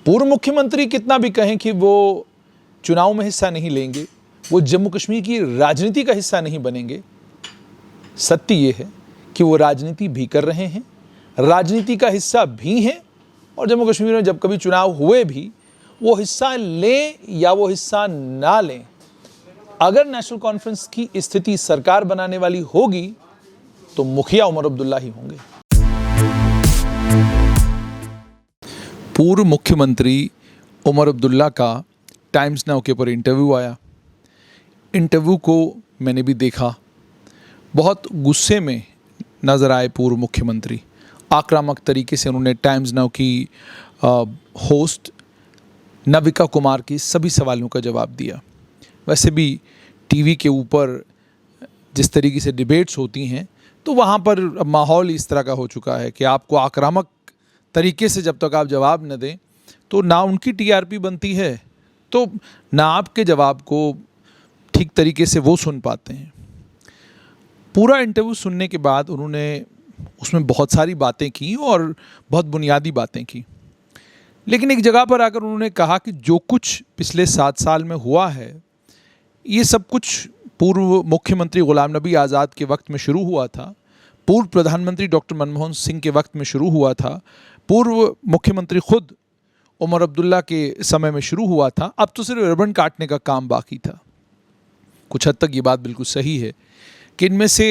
पूर्व मुख्यमंत्री कितना भी कहें कि वो चुनाव में हिस्सा नहीं लेंगे, वो जम्मू कश्मीर की राजनीति का हिस्सा नहीं बनेंगे, सत्य ये है कि वो राजनीति भी कर रहे हैं, राजनीति का हिस्सा भी हैं। और जम्मू कश्मीर में जब कभी चुनाव हुए भी, वो हिस्सा लें या वो हिस्सा ना लें, अगर नेशनल कॉन्फ्रेंस की स्थिति सरकार बनाने वाली होगी तो मुखिया उमर अब्दुल्ला ही होंगे। पूर्व मुख्यमंत्री उमर अब्दुल्ला का टाइम्स नाउ के ऊपर इंटरव्यू आया। इंटरव्यू को मैंने भी देखा। बहुत गुस्से में नज़र आए पूर्व मुख्यमंत्री। आक्रामक तरीके से उन्होंने टाइम्स नाउ की होस्ट नविका कुमार की सभी सवालों का जवाब दिया। वैसे भी टीवी के ऊपर जिस तरीके से डिबेट्स होती हैं, तो वहाँ पर माहौल इस तरह का हो चुका है कि आपको आक्रामक तरीके से जब तक आप जवाब न दें तो ना उनकी टीआरपी बनती है, तो ना आपके जवाब को ठीक तरीके से वो सुन पाते हैं। पूरा इंटरव्यू सुनने के बाद उन्होंने उसमें बहुत सारी बातें की और बहुत बुनियादी बातें की, लेकिन एक जगह पर आकर उन्होंने कहा कि जो कुछ पिछले 7 साल में हुआ है, ये सब कुछ पूर्व मुख्यमंत्री गुलाम नबी आज़ाद के वक्त में शुरू हुआ था, पूर्व प्रधानमंत्री डॉक्टर मनमोहन सिंह के वक्त में शुरू हुआ था, पूर्व मुख्यमंत्री खुद उमर अब्दुल्ला के समय में शुरू हुआ था। अब तो सिर्फ रिबन काटने का काम बाकी था। कुछ हद तक ये बात बिल्कुल सही है कि इनमें से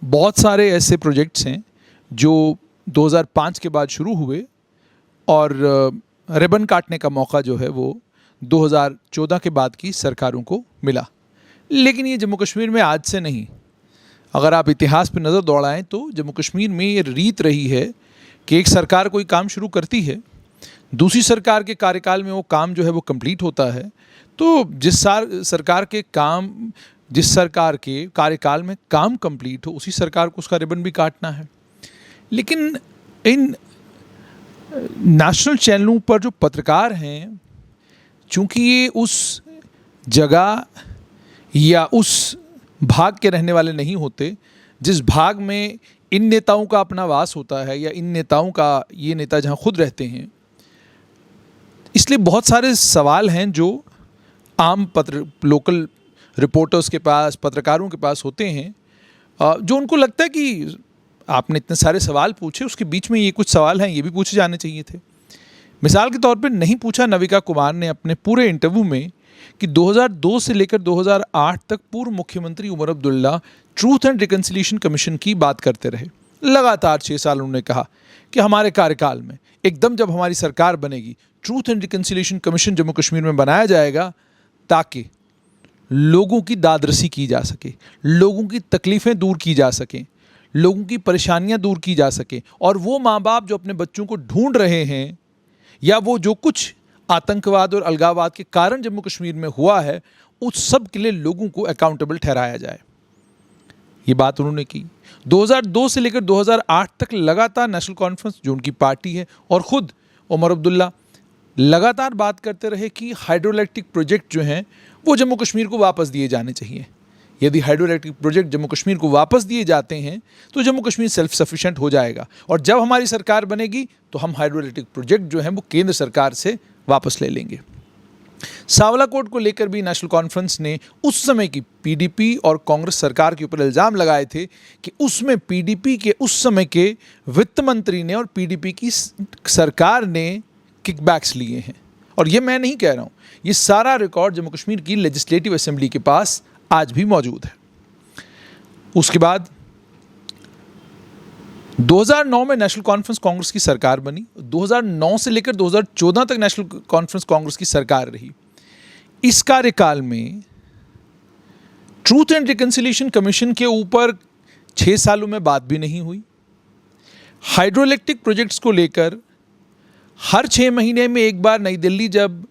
बहुत सारे ऐसे प्रोजेक्ट्स हैं जो 2005 के बाद शुरू हुए और रिबन काटने का मौका जो है वो 2014 के बाद की सरकारों को मिला। लेकिन ये जम्मू कश्मीर में आज से नहीं, अगर आप इतिहास पर नज़र दौड़ाएं तो जम्मू कश्मीर में ये रीत रही है कि एक सरकार कोई काम शुरू करती है, दूसरी सरकार के कार्यकाल में वो काम जो है वो कंप्लीट होता है, तो जिस सरकार के कार्यकाल में काम कंप्लीट हो उसी सरकार को उसका रिबन भी काटना है। लेकिन इन नेशनल चैनलों पर जो पत्रकार हैं, चूँकि ये उस जगह या उस भाग के रहने वाले नहीं होते जिस भाग में इन नेताओं का अपना वास होता है या इन नेताओं का ये नेता जहाँ खुद रहते हैं, इसलिए बहुत सारे सवाल हैं जो आम लोकल रिपोर्टर्स के पास, पत्रकारों के पास होते हैं, जो उनको लगता है कि आपने इतने सारे सवाल पूछे, उसके बीच में ये कुछ सवाल हैं, ये भी पूछे जाने चाहिए थे। मिसाल के तौर पे नहीं पूछा नविका कुमार ने अपने पूरे इंटरव्यू में कि 2002 से लेकर 2008 तक पूर्व मुख्यमंत्री Omar Abdullah truth and reconciliation commission की बात करते रहे। लगातार 6 साल उन्होंने कहा कि हमारे कार्यकाल में एकदम जब हमारी सरकार बनेगी, truth and reconciliation commission Jammu Kashmir में बनाया जाएगा ताकि लोगों की दादरसी की जा सके, लोगों की तकलीफ़ें दूर की जा सकें, लोगों की परेशानियां दूर की जा सकें, और वो माँ बाप जो अपने बच्चों को ढूंढ रहे हैं या वो जो कुछ आतंकवाद और अलगाववाद के कारण जम्मू कश्मीर में हुआ है, उस सब के लिए लोगों को अकाउंटेबल ठहराया जाए। ये बात उन्होंने की। 2002 से लेकर 2008 तक लगातार नेशनल कॉन्फ्रेंस जो उनकी पार्टी है और ख़ुद उमर अब्दुल्ला लगातार बात करते रहे कि हाइड्रोइलेक्ट्रिक प्रोजेक्ट जो हैं वो जम्मू कश्मीर को वापस दिए जाने चाहिए। यदि हाइड्रोइलेक्ट्रिक प्रोजेक्ट जम्मू कश्मीर को वापस दिए जाते हैं तो जम्मू कश्मीर सेल्फ सफिशिएंट हो जाएगा, और जब हमारी सरकार बनेगी तो हम हाइड्रोइलेक्ट्रिक प्रोजेक्ट जो हैं वो केंद्र सरकार से वापस ले लेंगे। सावलाकोट को लेकर भी नेशनल कॉन्फ्रेंस ने उस समय की पीडीपी और कांग्रेस सरकार के ऊपर इल्ज़ाम लगाए थे कि उसमें पीडीपी के उस समय के वित्त मंत्री ने और पीडीपी की सरकार ने किकबैक्स लिए हैं। और ये मैं नहीं कह रहा हूँ, ये सारा रिकॉर्ड जम्मू कश्मीर की लेजिस्लेटिव असेंबली के पास आज भी मौजूद है। उसके बाद 2009 में नेशनल कॉन्फ्रेंस कांग्रेस की सरकार बनी। 2009 से लेकर 2014 तक नेशनल कॉन्फ्रेंस कांग्रेस की सरकार रही। इस कार्यकाल में ट्रूथ एंड रिकन्सिलिएशन कमीशन के ऊपर 6 सालों में बात भी नहीं हुई। हाइड्रोइलेक्ट्रिक प्रोजेक्ट्स को लेकर हर 6 महीने में एक बार नई दिल्ली जब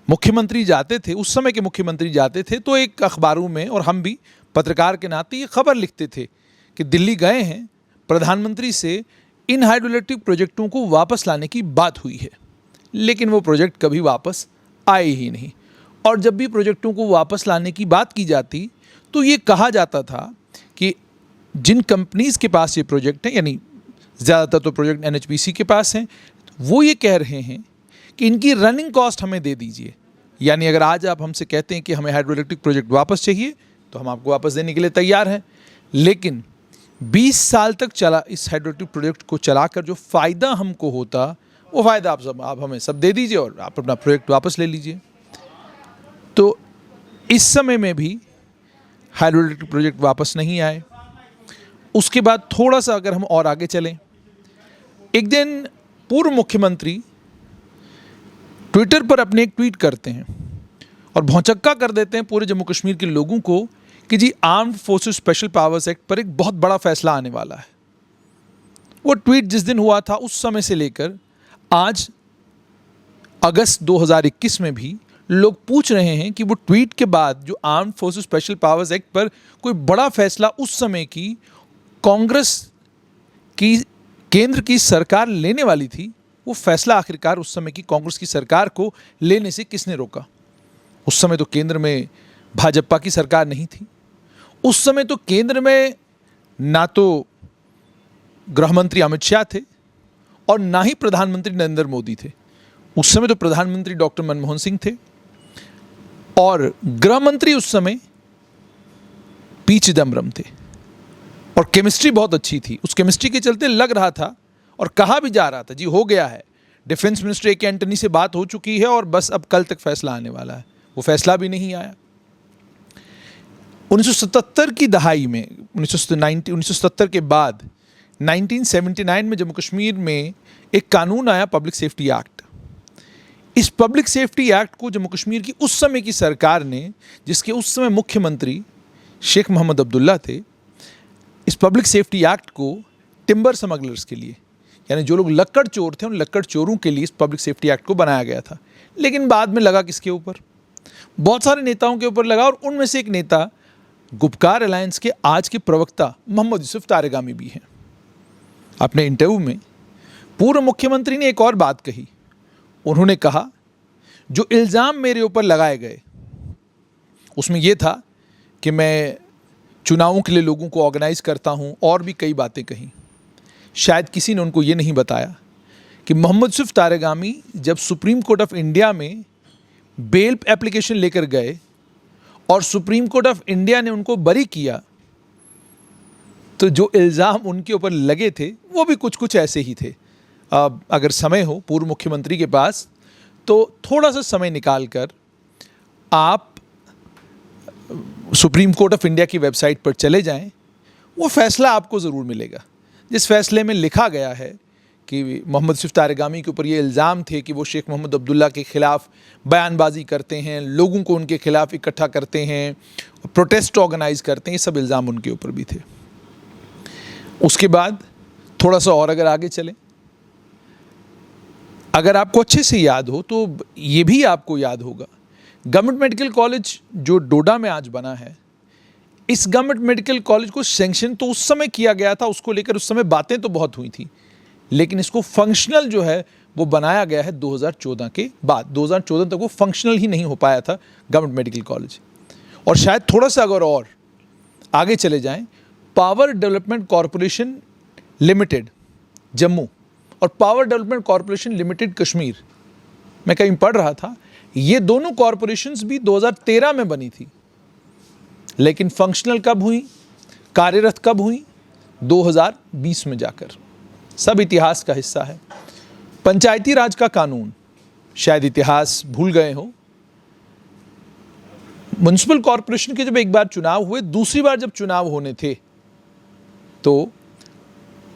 मुख्यमंत्री जाते थे, उस समय के मुख्यमंत्री जाते थे, तो एक अखबारों में, और हम भी पत्रकार के नाते ये खबर लिखते थे कि दिल्ली गए हैं, प्रधानमंत्री से इन हाइड्रोइलेक्ट्रिक प्रोजेक्टों को वापस लाने की बात हुई है। लेकिन वो प्रोजेक्ट कभी वापस आए ही नहीं। और जब भी प्रोजेक्टों को वापस लाने की बात की जाती तो ये कहा जाता था कि जिन कंपनीज़ के पास ये प्रोजेक्ट हैं, यानी ज़्यादातर तो प्रोजेक्ट एनएचपीसी के पास हैं, वो ये कह रहे हैं कि इनकी रनिंग कॉस्ट हमें दे दीजिए। यानी अगर आज आप हमसे कहते हैं कि हमें हाइड्रो इलेक्ट्रिक प्रोजेक्ट वापस चाहिए तो हम आपको वापस देने के लिए तैयार हैं, लेकिन 20 साल तक चला इस हाइड्रो इलेक्ट्रिक प्रोजेक्ट को चलाकर जो फ़ायदा हमको होता वो फ़ायदा आप हमें सब दे दीजिए और आप अपना प्रोजेक्ट वापस ले लीजिए। तो इस समय में भी हाइड्रो इलेक्ट्रिक प्रोजेक्ट वापस नहीं आए। उसके बाद थोड़ा सा अगर हम और आगे चलें, एक दिन पूर्व मुख्यमंत्री ट्विटर पर अपने एक ट्वीट करते हैं और भौचक्का कर देते हैं पूरे जम्मू कश्मीर के लोगों को कि जी armed forces special powers act पर एक बहुत बड़ा फैसला आने वाला है। वो ट्वीट जिस दिन हुआ था उस समय से लेकर आज अगस्त 2021 में भी लोग पूछ रहे हैं कि वो ट्वीट के बाद जो armed forces special powers act पर कोई बड़ा फैसला उस समय की कांग्रेस की केंद्र की सरकार लेने वाली थी, वो फैसला आखिरकार उस समय की कांग्रेस की सरकार को लेने से किसने रोका? उस समय तो केंद्र में भाजपा की सरकार नहीं थी। उस समय तो केंद्र में ना तो गृह मंत्री अमित शाह थे और ना ही प्रधानमंत्री नरेंद्र मोदी थे। उस समय तो प्रधानमंत्री डॉक्टर मनमोहन सिंह थे और गृह मंत्री उस समय पी चिदम्बरम थे। और केमिस्ट्री बहुत अच्छी थी। उस केमिस्ट्री के चलते लग रहा था और कहा भी जा रहा था जी हो गया है, डिफेंस मिनिस्टर ए.के. एंटनी से बात हो चुकी है और बस अब कल तक फैसला आने वाला है। वो फैसला भी नहीं आया। 1977 की दहाई में 1977 के बाद 1979 में जम्मू कश्मीर में एक कानून आया, पब्लिक सेफ्टी एक्ट। इस पब्लिक सेफ्टी एक्ट को जम्मू कश्मीर की उस समय की सरकार ने, जिसके उस समय मुख्यमंत्री शेख मोहम्मद अब्दुल्ला थे, इस पब्लिक सेफ्टी एक्ट को टिम्बर स्मगलर्स के लिए, यानी जो लोग लक्कड़ चोर थे, उन लक्कड़ चोरों के लिए इस पब्लिक सेफ्टी एक्ट को बनाया गया था। लेकिन बाद में लगा किसके ऊपर? बहुत सारे नेताओं के ऊपर लगा और उनमें से एक नेता गुपकार अलायंस के आज के प्रवक्ता मोहम्मद यूसुफ तारेगामी भी हैं। अपने इंटरव्यू में पूर्व मुख्यमंत्री ने एक और बात कही। उन्होंने कहा जो इल्ज़ाम मेरे ऊपर लगाए गए उसमें यह था कि मैं चुनावों के लिए लोगों को ऑर्गेनाइज करता हूं, और भी कई बातें कही। शायद किसी ने उनको ये नहीं बताया कि मोहम्मद यूसुफ तारेगामी जब सुप्रीम कोर्ट ऑफ इंडिया में बेल एप्लीकेशन लेकर गए और सुप्रीम कोर्ट ऑफ इंडिया ने उनको बरी किया, तो जो इल्ज़ाम उनके ऊपर लगे थे वो भी कुछ कुछ ऐसे ही थे। अगर समय हो पूर्व मुख्यमंत्री के पास तो थोड़ा सा समय निकाल कर आप सुप्रीम कोर्ट ऑफ इंडिया की वेबसाइट पर चले जाएं, वो फैसला आपको ज़रूर मिलेगा जिस फैसले में लिखा गया है कि मोहम्मद यूसुफ तारेगामी के ऊपर ये इल्ज़ाम थे कि वो शेख मोहम्मद अब्दुल्ला के ख़िलाफ़ बयानबाजी करते हैं, लोगों को उनके ख़िलाफ़ इकट्ठा करते हैं, प्रोटेस्ट ऑर्गेनाइज करते हैं। ये सब इल्ज़ाम उनके ऊपर भी थे। उसके बाद थोड़ा सा और अगर आगे चलें, अगर आपको अच्छे से याद हो तो ये भी आपको याद होगा, गवर्नमेंट मेडिकल कॉलेज जो डोडा में आज बना है, इस गवर्नमेंट मेडिकल कॉलेज को सैंक्शन तो उस समय किया गया था, उसको लेकर उस समय बातें तो बहुत हुई थी, लेकिन इसको फंक्शनल जो है वो बनाया गया है 2014 के बाद। 2014 तक वो फंक्शनल ही नहीं हो पाया था गवर्नमेंट मेडिकल कॉलेज। और शायद थोड़ा सा अगर और आगे चले जाएं, power development corporation limited Jammu और power development corporation limited Kashmir, मैं कहीं पढ़ रहा था, ये दोनों कॉरपोरेशंस भी 2013 में बनी थी, लेकिन फंक्शनल कब हुई, कार्यरत कब हुई? 2020 में जाकर। सब इतिहास का हिस्सा है। पंचायती राज का कानून, शायद इतिहास भूल गए हो, म्युनिसिपल कॉरपोरेशन के जब एक बार चुनाव हुए, दूसरी बार जब चुनाव होने थे, तो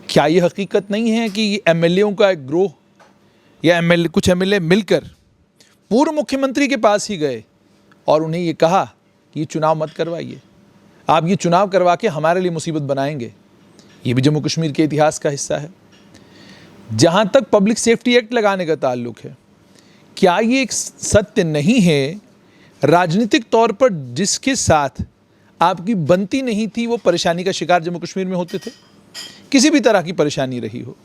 क्या ये हकीकत नहीं है कि एमएलएओं का एक ग्रोह या कुछ एमएलए मिलकर पूर्व मुख्यमंत्री के पास ही गए और उन्हें ये कहा कि ये चुनाव मत करवाइए, आप ये चुनाव करवा के हमारे लिए मुसीबत बनाएंगे। ये भी जम्मू कश्मीर के इतिहास का हिस्सा है। जहाँ तक पब्लिक सेफ्टी एक्ट लगाने का ताल्लुक है, क्या ये एक सत्य नहीं है, राजनीतिक तौर पर जिसके साथ आपकी बनती नहीं थी वो परेशानी का शिकार जम्मू कश्मीर में होते थे, किसी भी तरह की परेशानी रही हो।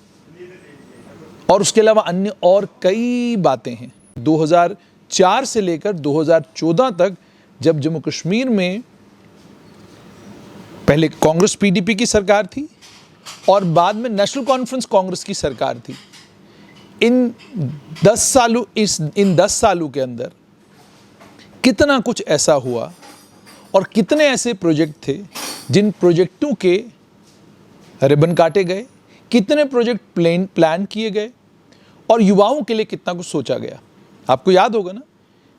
और उसके अलावा अन्य और कई बातें हैं। 2004 से लेकर 2014 तक जब जम्मू कश्मीर में पहले कांग्रेस पीडीपी की सरकार थी और बाद में नेशनल कॉन्फ्रेंस कांग्रेस की सरकार थी, इन 10 सालों के अंदर कितना कुछ ऐसा हुआ और कितने ऐसे प्रोजेक्ट थे जिन प्रोजेक्टों के रिबन काटे गए, कितने प्रोजेक्ट प्लान किए गए और युवाओं के लिए कितना कुछ सोचा गया। आपको याद होगा ना,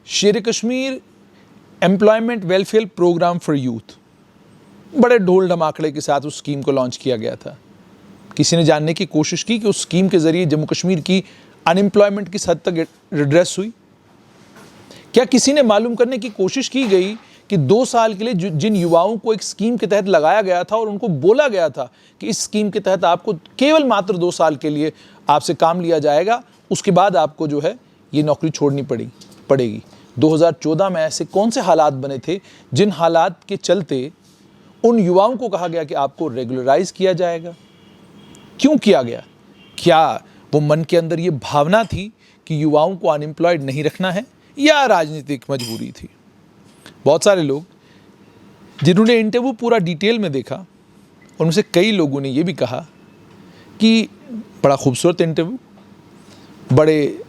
Sher Kashmir employment welfare programme for youth, बड़े ढोल ढमाकड़े के साथ उस स्कीम को लॉन्च किया गया था। किसी ने जानने की कोशिश की कि उस स्कीम के जरिए जम्मू कश्मीर की अनएम्प्लॉयमेंट किस हद तक रिड्रेस हुई? क्या किसी ने मालूम करने की कोशिश की गई कि 2 साल के लिए जिन युवाओं को एक स्कीम के तहत लगाया गया था और उनको बोला गया था कि इस स्कीम के तहत आपको केवल मात्र 2 साल के लिए आपसे काम लिया जाएगा, उसके बाद आपको जो है ये नौकरी छोड़नी पड़ेगी। 2014 में ऐसे कौन से हालात बने थे जिन हालात के चलते उन युवाओं को कहा गया कि आपको रेगुलराइज किया जाएगा? क्यों किया गया? क्या वो मन के अंदर ये भावना थी कि युवाओं को अनएम्प्लॉयड नहीं रखना है, या राजनीतिक मजबूरी थी? बहुत सारे लोग जिन्होंने इंटरव्यू पूरा डिटेल में देखा, उनमें से कई लोगों ने ये भी कहा कि बड़ा खूबसूरत इंटरव्यू, बड़े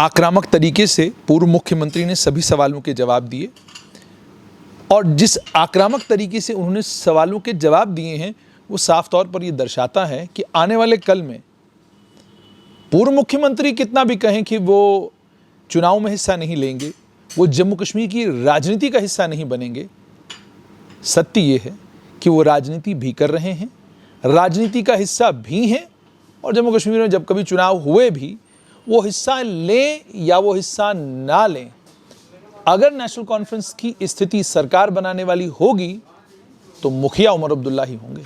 आक्रामक तरीके से पूर्व मुख्यमंत्री ने सभी सवालों के जवाब दिए, और जिस आक्रामक तरीके से उन्होंने सवालों के जवाब दिए हैं वो साफ तौर पर ये दर्शाता है कि आने वाले कल में पूर्व मुख्यमंत्री कितना भी कहें कि वो चुनाव में हिस्सा नहीं लेंगे, वो जम्मू कश्मीर की राजनीति का हिस्सा नहीं बनेंगे। सत्य ये है कि वो राजनीति भी कर रहे हैं, राजनीति का हिस्सा भी हैं, और जम्मू कश्मीर में जब कभी चुनाव हुए भी वो हिस्सा लें या वो हिस्सा ना लें, अगर नेशनल कॉन्फ्रेंस की स्थिति सरकार बनाने वाली होगी तो मुखिया उमर अब्दुल्ला ही होंगे।